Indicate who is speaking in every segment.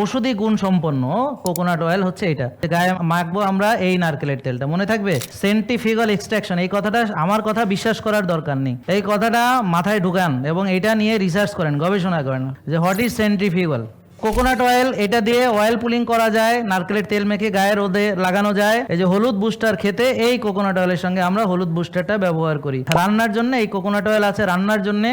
Speaker 1: ওষুধি গুণ সম্পন্ন coconut oil হচ্ছে এটা। গায়ে মাখবো আমরা এই নারকেলের তেলটা, মনে থাকবে সেন্ট্রিফিউগাল এক্সট্রাকশন। এই কথাটা আমার কথা বিশ্বাস করার দরকার নেই, এই কথাটা মাথায় ঢুকান এবং এটা নিয়ে রিসার্চ করেন, গবেষণা করেন যে what is centrifugal. Coconut oil, এটা দিয়ে অয়েল পুলিং করা যায়, নারকেলের তেল মেখে গায়ে রোদে লাগানো যায়। এই যে হলুদ বুস্টার খেতে এই কোকোনাট অয়েলের সঙ্গে আমরা হলুদ বুস্টারটা ব্যবহার করি। রান্নার জন্য এই কোকোনাট অয়েল আছে, রান্নার জন্য।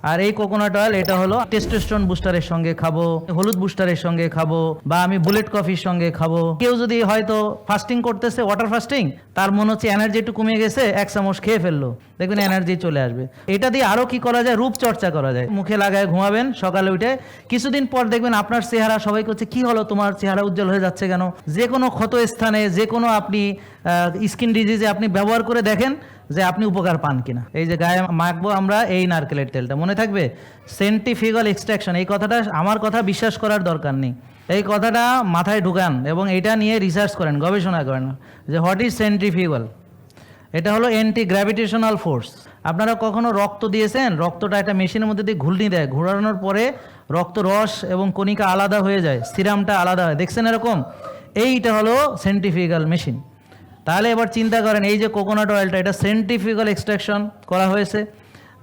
Speaker 1: আর এই কোকোনাট অয়েল এটা হলো টেস্টোস্টেরন বুস্টারের সঙ্গে খাবো, হলুদ বুস্টারের সঙ্গে খাবো, বা আমি বুলেট কফির সঙ্গে খাবো। কেউ যদি হয়তো ফাস্টিং করতেছে, ওয়াটার ফাস্টিং, তার মনে হচ্ছে এনার্জি একটু কমে গেছে, 1 চামচ খেয়ে ফেললো, দেখবেন এনার্জি চলে আসবে। এটা দিয়ে আরো কি করা যায়, রূপচর্চা করা যায়। মুখে লাগায় ঘুমাবেন, সকালে উঠে কিছুদিন পর দেখবেন আপনার চেহারা, সবাই করছে কি হলো তোমার চেহারা উজ্জ্বল হয়ে যাচ্ছে কেন। যে কোনো ক্ষত স্থানে, যে কোনো আপনি স্কিন ডিজিজে আপনি ব্যবহার করে দেখেন যে আপনি উপকার পান কিনা। এই যে গায়ে মাখবো আমরা এই নারকেলের তেলটা, মনে থাকবে সেন্ট্রিফিউগাল এক্সট্রাকশন। এই কথাটা আমার কথা বিশ্বাস করার দরকার নেই, এই কথাটা মাথায় ঢুকান এবং এটা নিয়ে রিসার্চ করেন, গবেষণা করেন যে হোয়াট ইজ সেন্ট্রিফিউগাল। এটা হলো অ্যান্টি গ্র্যাভিটেশনাল ফোর্স। আপনারা কখনো রক্ত দিয়েছেন? রক্তটা একটা মেশিনের মধ্যে দিয়ে ঘুরনি দেয়, ঘোরানোর পরে রক্ত রস এবং কণিকা আলাদা হয়ে যায়, সিরামটা আলাদা হয়, দেখছেন এরকম? এইটা হলো সেন্ট্রিফিউগাল মেশিন। তাহলে এবার চিন্তা করেন, এই যে কোকোনাট অয়েলটা, এটা সেন্ট্রিফিউগাল এক্সট্রাকশন করা হয়েছে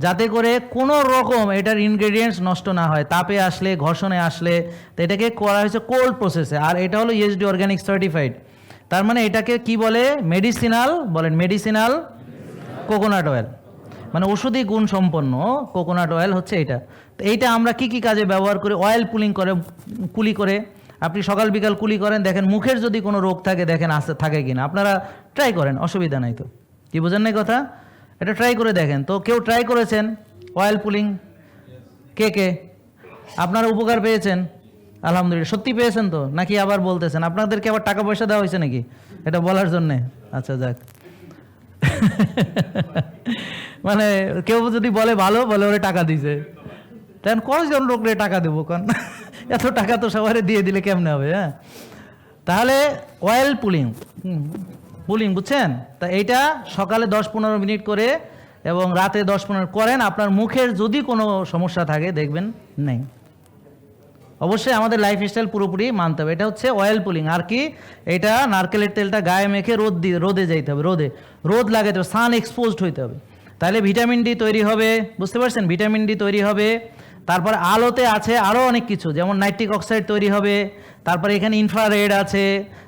Speaker 1: যাতে করে কোনো রকম এটার ইনগ্রেডিয়েন্টস নষ্ট না হয়, তাপে আসলে, ঘর্ষণে আসলে। তো এটাকে করা হয়েছে কোল্ড প্রসেসে, আর এটা হলো ইউএসডি অর্গানিক সার্টিফাইড। তার মানে এটাকে কি বলে, মেডিসিনাল, বলেন মেডিসিনাল কোকোনাট অয়েল, মানে ওষুধি গুণ সম্পন্ন কোকোনাট অয়েল হচ্ছে এটা। তো এইটা আমরা কি কি কাজে ব্যবহার করি? অয়েল পুলিং করে, কুলি করে আপনি সকাল বিকাল কুলি করেন, দেখেন মুখের যদি কোনো রোগ থাকে দেখেন আসতে থাকে কিনা। আপনারা ট্রাই করেন, অসুবিধা নাই তো, কি বোঝেন নাই কথা? এটা ট্রাই করে দেখেন। তো কেউ ট্রাই করেছেন অয়েল পুলিং? কে কে আপনারা উপকার পেয়েছেন? আলহামদুলিল্লাহ। সত্যি পেয়েছেন তো, নাকি আবার বলতেছেন? আপনাদেরকে আবার টাকা পয়সা দেওয়া হয়েছে নাকি এটা বলার জন্যে? আচ্ছা, যাক। মানে কেউ যদি বলে ভালো, বলে ওরে টাকা দিছে, তেন কয়জন লোকরে টাকা দেবো কারণ এত টাকা তো সবাই দিয়ে দিলে কেমনে হবে? হ্যাঁ, তাহলে অয়েল পুলিং, পুলিং বুঝছেন? তা এইটা সকালে 10-15 মিনিট করে এবং রাতে 10-15 করেন। আপনার মুখের যদি কোনো সমস্যা থাকে দেখবেন নেই। অবশ্যই আমাদের লাইফস্টাইল পুরোপুরি মানতে হবে। এটা হচ্ছে অয়েল পুলিং। আর কি, এটা নারকেলের তেলটা গায়ে মেখে রোদে যাইতে হবে, রোদ লাগাতে হবে, সান এক্সপোজড হইতে হবে। তাহলে ভিটামিন ডি তৈরি হবে, বুঝতে পারছেন? ভিটামিন ডি তৈরি হবে। তারপর আলোতে আছে আরও অনেক কিছু, যেমন নাইট্রিক অক্সাইড তৈরি হবে। তারপরে এখানে ইনফ্রারেড আছে,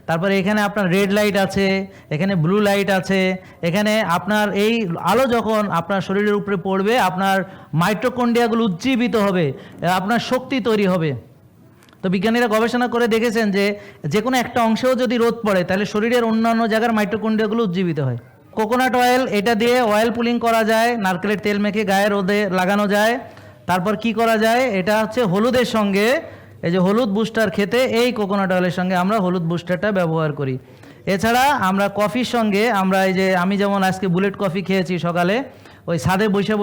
Speaker 1: তারপরে এখানে আপনার রেড লাইট আছে, এখানে ব্লু লাইট আছে। এখানে আপনার এই আলো যখন আপনার শরীরের উপরে পড়বে, আপনার মাইটোকন্ড্রিয়াগুলো উজ্জীবিত হবে, আপনার শক্তি তৈরি হবে। তো বিজ্ঞানীরা গবেষণা করে দেখেছেন যে যে কোনো একটা অংশেও যদি রোদ পড়ে তাহলে শরীরের অন্যান্য জায়গার মাইটোকন্ড্রিয়াগুলো উজ্জীবিত হয়। কোকোনাট অয়েল, এটা দিয়ে অয়েল পুলিং করা যায়, নারকেলের তেল মেখে গায়ে রোদে লাগানো যায়। তারপর কি করা যায়, এটা হচ্ছে হলুদের সঙ্গে, এই যে হলুদ বুস্টার খেতে এই কোকোনাট অয়েলের সঙ্গে আমরা হলুদ বুস্টারটা ব্যবহার করি। এছাড়া আমরা কফির সঙ্গে, আমরা এই যে আমি যেমন আজকে বুলেট কফি খেয়েছি সকালে, ওই ছাদে বৈশা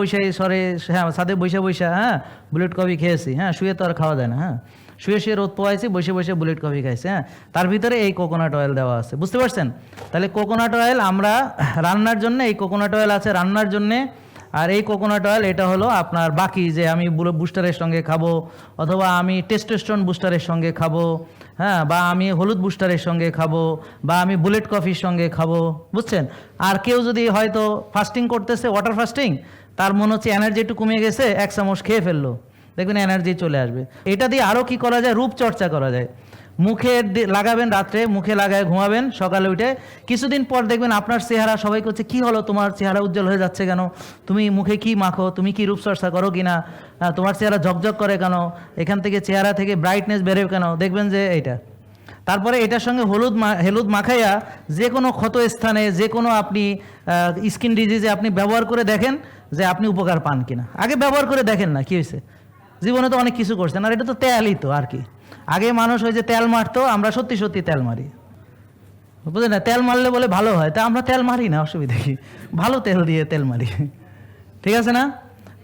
Speaker 1: হ্যাঁ ছাদে বৈশা হ্যাঁ বুলেট কফি খেয়েছি। হ্যাঁ, শুয়ে তো আর খাওয়া যায় না। হ্যাঁ, শুয়ে রোদ পোয়াইছি, বসে বুলেট কফি খাইছি। হ্যাঁ, তার ভিতরে এই কোকোনাট অয়েল দেওয়া আছে, বুঝতে পারছেন? তাহলে কোকোনাট অয়েল আমরা রান্নার জন্য, এই কোকোনাট অয়েল আছে রান্নার জন্যে। আর এই কোকোনাট অয়েল এটা হলো আপনার বাকি যে আমি বুস্টারের সঙ্গে খাবো, অথবা আমি টেস্টোস্টেরন বুস্টারের সঙ্গে খাবো, হ্যাঁ, বা আমি হলুদ বুস্টারের সঙ্গে খাবো, বা আমি বুলেট কফির সঙ্গে খাবো, বুঝছেন? আর কেউ যদি হয়তো ফাস্টিং করতেছে, ওয়াটার ফাস্টিং, তার মনে হচ্ছে এনার্জি একটু কমে গেছে, 1 চামচ খেয়ে ফেললো, দেখবেন এনার্জি চলে আসবে। এটা দিয়ে আরও কি করা যায়, রূপচর্চা করা যায়। মুখে লাগাবেন, রাত্রে মুখে লাগায় ঘুমাবেন, সকালে উঠে কিছুদিন পর দেখবেন আপনার চেহারা, সবাই করছে কি হলো তোমার চেহারা উজ্জ্বল হয়ে যাচ্ছে কেন, তুমি মুখে কি মাখো, তুমি কি রূপচর্চা করো কিনা, তোমার চেহারা ঝকঝক করে কেন, এখান থেকে চেহারা থেকে ব্রাইটনেস বেরোয় কেন, দেখবেন যে এইটা। তারপরে এটার সঙ্গে হলুদ মাখাইয়া যে কোনো ক্ষত স্থানে, যে কোনো আপনি স্কিন ডিজিজে আপনি ব্যবহার করে দেখেন যে আপনি উপকার পান কিনা। আগে ব্যবহার করে দেখেন না, কি হয়েছে? জীবনে তো অনেক কিছু করছেন, আর এটা তো তেলই তো, আর কি। আগে মানুষ ওই যে তেল মারতো, আমরা সত্যি তেল মারি, বুঝলেন না? তেল মারলে বলে ভালো হয়, তা আমরা তেল মারি না, অসুবিধা কি? ভালো তেল দিয়ে তেল মারি, ঠিক আছে না?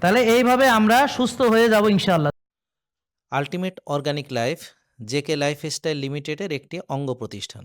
Speaker 1: তাহলে এইভাবে আমরা সুস্থ হয়ে যাব ইনশাআল্লাহ।
Speaker 2: Ultimate organic life JK lifestyle লিমিটেডের একটি অঙ্গ প্রতিষ্ঠান।